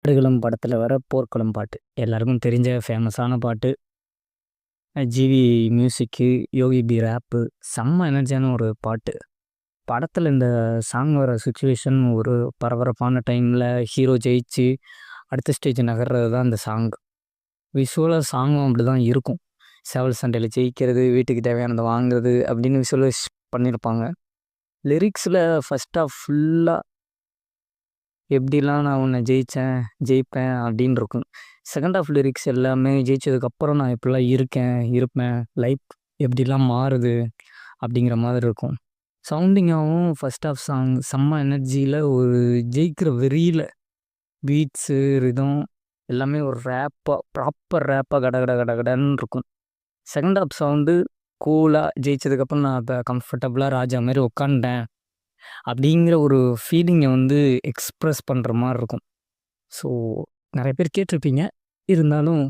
ஆடுகளம் படத்துல வர போர்க்களம் பாட்டு. எல்லாருக்கும் தெரிஞ்ச ஃபேமஸான பாட்டு. ஜிவி மியூசிக்கு, யோகி பி ரேப்பு. செம்ம எனர்ஜியான ஒரு பாட்டு. படத்துல இந்த சாங் வர சிச்சுவேஷன் ஒரு பரபரப்பான டைம்ல ஹீரோ ஜெயிச்சு, அடுத்த ஸ்டேஜ் நகர்றது தான் இந்த சாங். விஷுவலா சாங்கும் அப்படிதான் இருக்கும். சேவல் சண்டையில ஜெயிக்கிறது, வீட்டுக்கு தேவையானத வாங்குறது அப்படின்னு விஷுவலைஸ் பண்ணியிருப்பாங்க. லிரிக்ஸ்ல ஃபர்ஸ்ட் ஹாஃப் ஃபுல்லா எப்படிலாம் நான் உன்னை ஜெயிச்சேன், ஜெயிப்பேன் அப்படின்னு இருக்கும். செகண்ட் ஹாஃப் லிரிக்ஸ் எல்லாமே ஜெயிச்சதுக்கப்புறம் நான் இப்படிலாம் இருக்கேன், இருப்பேன், லைஃப் எப்படிலாம் மாறுது அப்படிங்கிற மாதிரி இருக்கும். சவுண்டிங்காகவும் ஃபர்ஸ்ட் ஹாஃப் சாங் செம்ம எனர்ஜியில் ஒரு ஜெயிக்கிற வெறியில் பீட்ஸு, ரிதம் எல்லாமே ஒரு ரேப்பாக ப்ராப்பர் ரேப்பாக கட கட கட கடன்னு இருக்கும். செகண்ட் ஹாஃப் சவுண்டு கூலாக ஜெயிச்சதுக்கப்புறம் நான் இப்போ கம்ஃபர்டபுளாக ராஜா மாதிரி உட்காந்துட்டேன் அப்படிங்கிற ஒரு ஃபீலிங்கை எக்ஸ்ப்ரெஸ் பண்ணுற மாதிரி இருக்கும். ஸோ நிறைய பேர் கேட்டிருப்பீங்க. இருந்தாலும்